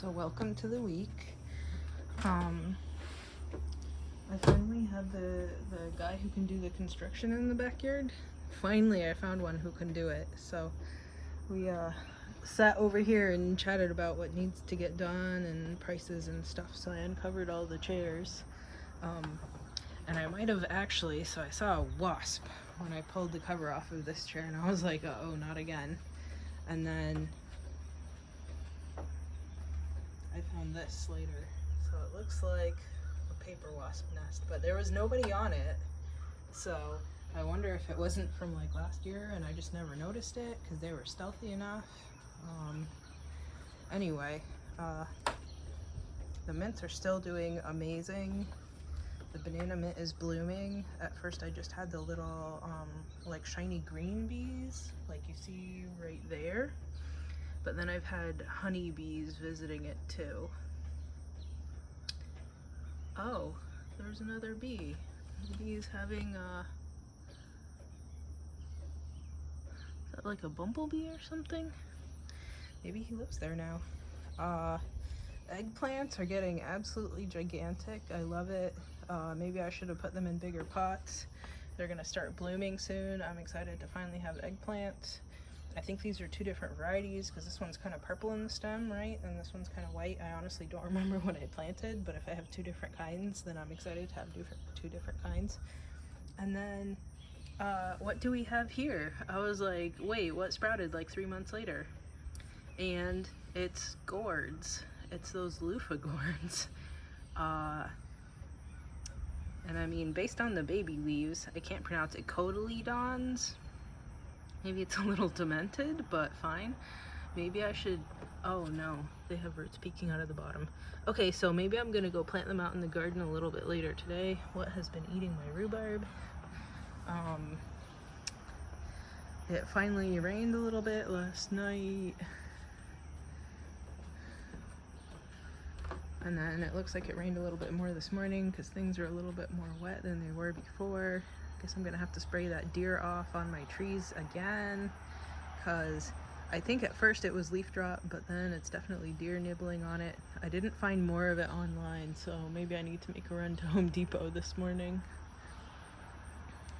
So welcome to the week. I finally had the guy who can do the construction in the backyard. Finally, I found one who can do it. So we sat over here and chatted about what needs to get done and prices and stuff. So I uncovered all the chairs. And I might have actually, so I saw a wasp when I pulled the cover off of this chair, and I was like, oh, not again. And then I found this later. So it looks like a paper wasp nest, but there was nobody on it. So I wonder if it wasn't from like last year and I just never noticed it because they were stealthy enough. Anyway, the mints are still doing amazing. The banana mint is blooming. At first I just had the little like shiny green bees like you see right there. But then I've had honeybees visiting it too. Oh, there's another bee. The bee is having is that like a bumblebee or something? Maybe he lives there now. Eggplants are getting absolutely gigantic. I love it. Maybe I should have put them in bigger pots. They're gonna start blooming soon. I'm excited to finally have eggplants. I think these are two different varieties because this one's kind of purple in the stem, right? And this one's kind of white. I honestly don't remember what I planted, but if I have two different kinds, then I'm excited to have two different kinds. And then, what do we have here? I was like, wait, what sprouted like 3 months later? And it's gourds. It's those loofah gourds. And I mean, based on the baby leaves, I can't pronounce it, cotyledons. Maybe it's a little demented, but fine. Maybe I should, oh no, they have roots peeking out of the bottom. Okay, so maybe I'm gonna go plant them out in the garden a little bit later today. What has been eating my rhubarb? It finally rained a little bit last night. And then it looks like it rained a little bit more this morning because things are a little bit more wet than they were before. Guess I'm gonna have to spray that deer off on my trees again because I think at first it was leaf drop, but then it's definitely deer nibbling on it. I didn't find more of it online, so maybe I need to make a run to Home Depot this morning.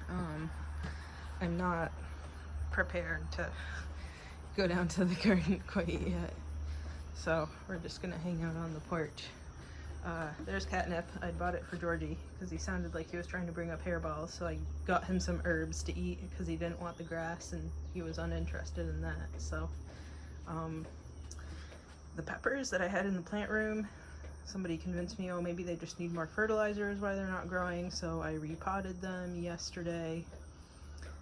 I'm not prepared to go down to the garden quite yet, so we're just gonna hang out on the porch. There's catnip. I bought it for Georgie because he sounded like he was trying to bring up hairballs, so I got him some herbs to eat because he didn't want the grass and he was uninterested in that. So the peppers that I had in the plant room, somebody convinced me, oh, maybe they just need more fertilizer is why they're not growing, so I repotted them yesterday.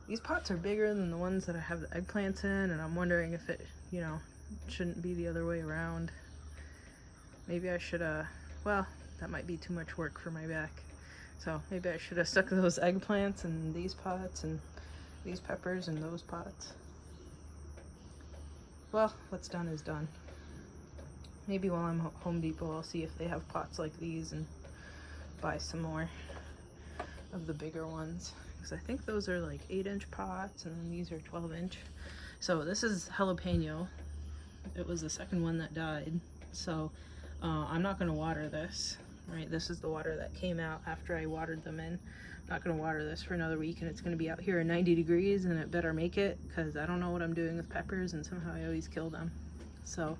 These pots are bigger than the ones that I have the eggplants in, and I'm wondering if it, you know, shouldn't be the other way around. Maybe I should well, that might be too much work for my back. So maybe I should have stuck those eggplants in these pots and these peppers in those pots. Well, what's done is done. Maybe while I'm at Home Depot, I'll see if they have pots like these and buy some more of the bigger ones. Because I think those are like 8-inch pots and then these are 12-inch. So this is jalapeno. It was the second one that died. So I'm not going to water this, right? This is the water that came out after I watered them in. I'm not going to water this for another week, and it's going to be out here at 90 degrees, and it better make it, because I don't know what I'm doing with peppers, and somehow I always kill them. So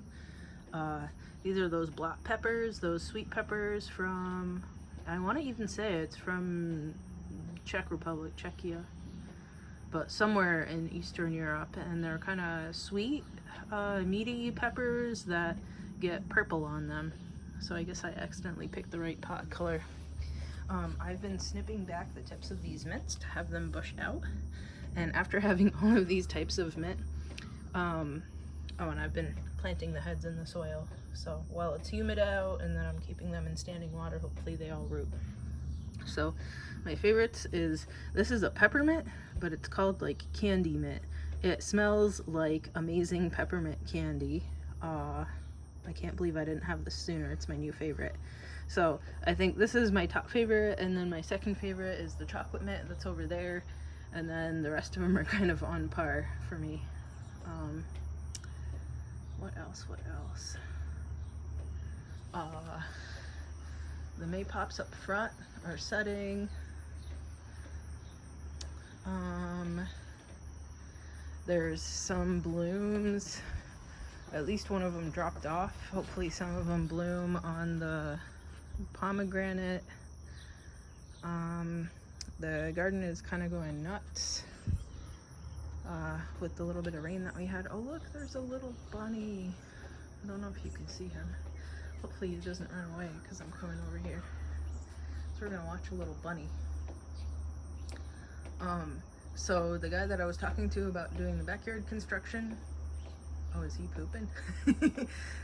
these are those black peppers, those sweet peppers from, I want to even say it's from Czech Republic, Czechia, but somewhere in Eastern Europe, and they're kind of sweet, meaty peppers that get purple on them. So I guess I accidentally picked the right pot color. I've been snipping back the tips of these mints to have them bush out, and after having all of these types of mint, oh, and I've been planting the heads in the soil, so while it's humid out and then I'm keeping them in standing water, hopefully they all root. So my favorites is, this is a peppermint, but it's called like candy mint. It smells like amazing peppermint candy. I can't believe I didn't have this sooner. It's my new favorite. So I think this is my top favorite, and then my second favorite is the chocolate mint that's over there, and then the rest of them are kind of on par for me. What else? The maypops up front are setting. There's some blooms. At least one of them dropped off. Hopefully some of them bloom on the pomegranate. The garden is kind of going nuts with the little bit of rain that we had. Oh look, there's a little bunny. I don't know if you can see him. Hopefully he doesn't run away because I'm coming over here. So we're gonna watch a little bunny. So the guy that I was talking to about doing the backyard construction, oh, is he pooping?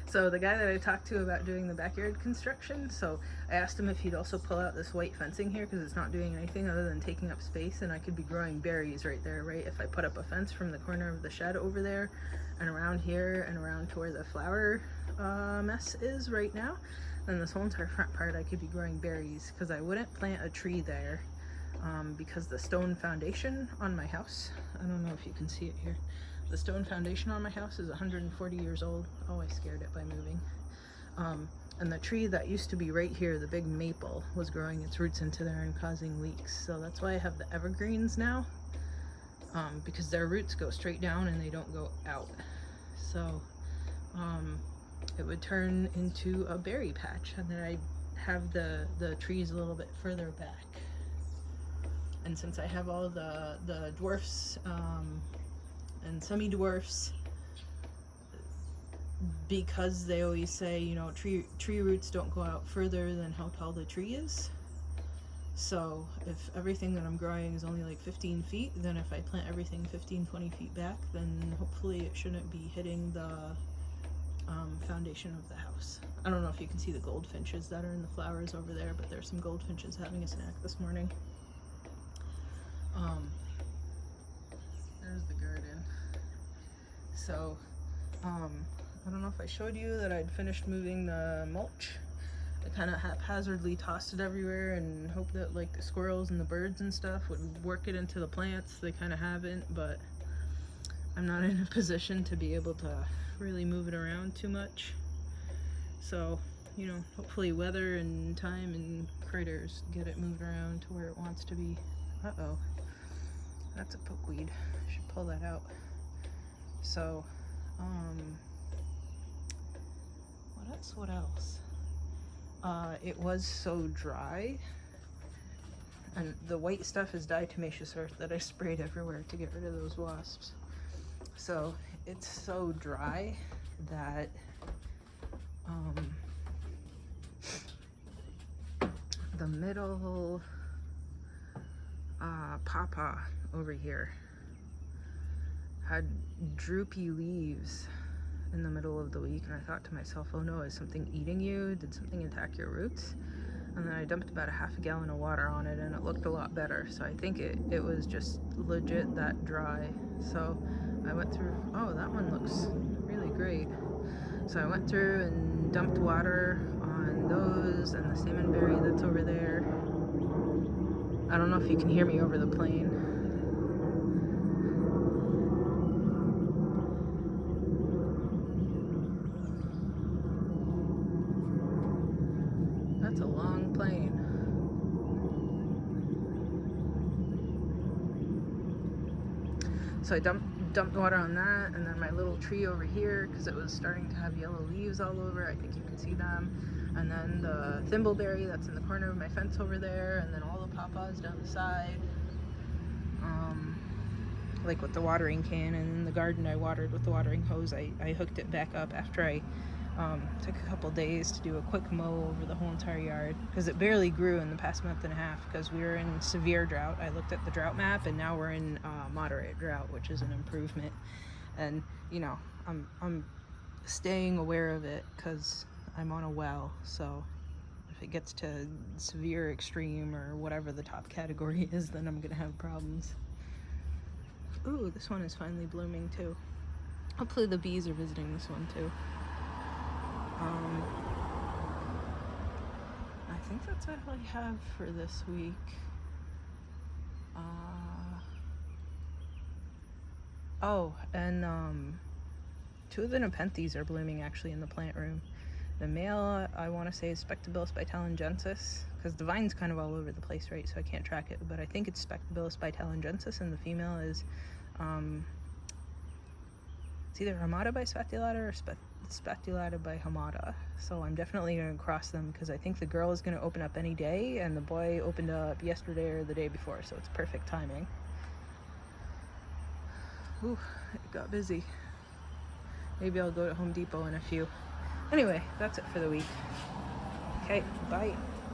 So the guy that I talked to about doing the backyard construction, so I asked him if he'd also pull out this white fencing here because it's not doing anything other than taking up space, and I could be growing berries right there, right? If I put up a fence from the corner of the shed over there and around here and around to where the flower mess is right now, then this whole entire front part I could be growing berries, because I wouldn't plant a tree there because the stone foundation on my house, I don't know if you can see it here, the stone foundation on my house is 140 years old. Oh, I scared it by moving. And the tree that used to be right here, the big maple, was growing its roots into there and causing leaks. So that's why I have the evergreens now, because their roots go straight down and they don't go out. So it would turn into a berry patch, and then I'd have the trees a little bit further back. And since I have all the dwarfs and semi-dwarfs, because they always say, you know, tree roots don't go out further than how tall the tree is. So if everything that I'm growing is only like 15 feet, then if I plant everything 15-20 feet back, then hopefully it shouldn't be hitting the foundation of the house. I don't know if you can see the goldfinches that are in the flowers over there, but there's some goldfinches having a snack this morning. There's the garden. So I don't know if I showed you that I'd finished moving the mulch. I kind of haphazardly tossed it everywhere and hoped that like the squirrels and the birds and stuff would work it into the plants. They kind of haven't, but I'm not in a position to be able to really move it around too much. So, you know, hopefully weather and time and critters get it moved around to where it wants to be. Uh-oh, that's a pokeweed. I should pull that out. So, what else? It was so dry, and the white stuff is diatomaceous earth that I sprayed everywhere to get rid of those wasps. So it's so dry that the middle pawpaw over here had droopy leaves in the middle of the week, and I thought to myself, oh no, is something eating you? Did something attack your roots? And then I dumped about a half a gallon of water on it, and it looked a lot better. So I think it was just legit that dry. So I went through, oh, that one looks really great. So I went through and dumped water on those and the salmonberry that's over there. I don't know if you can hear me over the plane. That's a long plane. So I dumped water on that, and then my little tree over here, because it was starting to have yellow leaves all over. I think you can see them. And then the thimbleberry that's in the corner of my fence over there, and then all the pawpaws down the side. Like with the watering can, and in the garden I watered with the watering hose. I hooked it back up after I took a couple days to do a quick mow over the whole entire yard, because it barely grew in the past month and a half because we were in severe drought. I looked at the drought map, and now we're in moderate drought, which is an improvement. And you know, I'm staying aware of it because I'm on a well, so if it gets to severe, extreme, or whatever the top category is, then I'm gonna have problems. Ooh, this one is finally blooming too. Hopefully the bees are visiting this one too. I think that's all I have for this week. Oh, and two of the nepenthes are blooming actually in the plant room. The male, I want to say, is Spectabilis bitalengensis, because the vine's kind of all over the place, right? So I can't track it, but I think it's Spectabilis bitalengensis, and the female is it's either Hamada bispatulata or spatulata bihamada. So I'm definitely going to cross them, because I think the girl is going to open up any day, and the boy opened up yesterday or the day before, so it's perfect timing. Ooh, it got busy. Maybe I'll go to Home Depot in a few. Anyway, that's it for the week. Okay, bye.